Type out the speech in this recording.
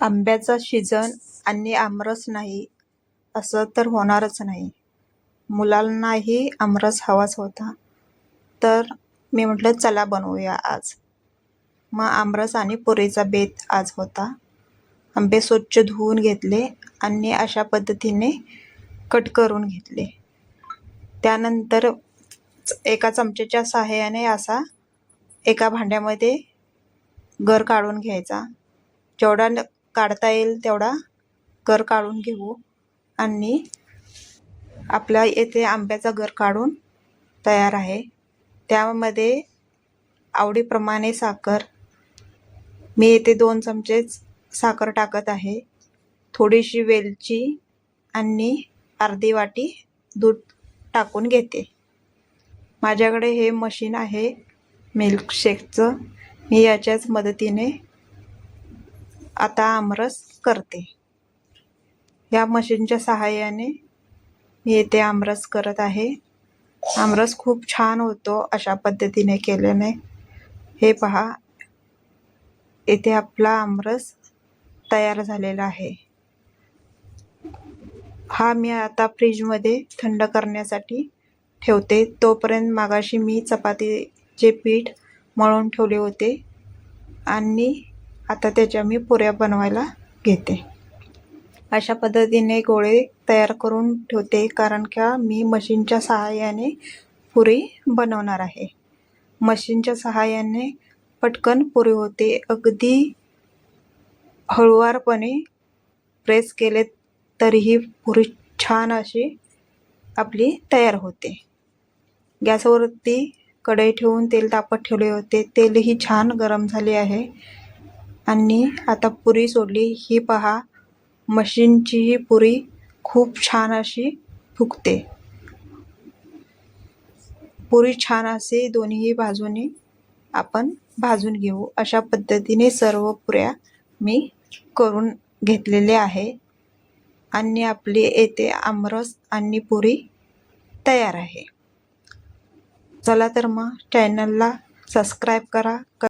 आंब्याचा सीझन आणि आमरस नाही असं तर होणारच नाही. मुलांनाही आमरस हवाच होता. तर मी म्हटलं चला बनवूया आज. मग आमरस आणि पुरीचा बेत आज होता. आंबे स्वच्छ धुवून घेतले आणि अशा पद्धतीने कट करून घेतले. त्यानंतर एका चमच्याच्या सहाय्याने असा एका भांड्यामध्ये गर काढून घ्यायचा. जेवढा काढता येईल तेवढा गर काढून घेऊ आणि आपल्या येथे आंब्याचा गर काढून तयार आहे. त्यामध्ये आवडीप्रमाणे साखर, मी येथे 2 चमचे साखर टाकत आहे. थोडीशी वेलची आणि अर्धी वाटी दूध टाकून घेते. माझ्याकडे हे मशीन आहे मिल्कशेकचं. मी याच्याच मदतीने आता आमरस करते. या मशीनच्या सहाय्याने मी येथे आमरस करत आहे. आमरस खूप छान होतो अशा पद्धतीने केल्याने. हे पहा, येथे आपला आमरस तयार झालेला आहे. हा मी आता फ्रीजमध्ये थंड करण्यासाठी ठेवते. तोपर्यंत मागाशी मी चपातीचे पीठ मळून ठेवले होते आणि आता त्याच्या मी पुऱ्या बनवायला घेते. अशा पद्धतीने गोळे तयार करून ठेवते, कारण का मी मशीनच्या सहाय्याने पुरी बनवणार आहे. मशीनच्या सहाय्याने पटकन पुरी होते. अगदी हळुवारपणे प्रेस केले तरीही पुरी छान अशी आपली तयार होते. गॅसवरती कढई ठेवून तेल तापत ठेवले होते. तेलही छान गरम झाले आहे आणि आता पुरी सोडली. ही पहा, मशीनची ही पुरी खूप छान अशी फुगते. पुरी छान असे दोन्ही बाजूने आपण भाजून घेऊ. अशा पद्धतीने सर्व पुऱ्या मी करून घेतलेले आहे आणि आपली येथे आमरस आणि पुरी तयार आहे. चला तर मग चॅनलला सबस्क्राईब करा.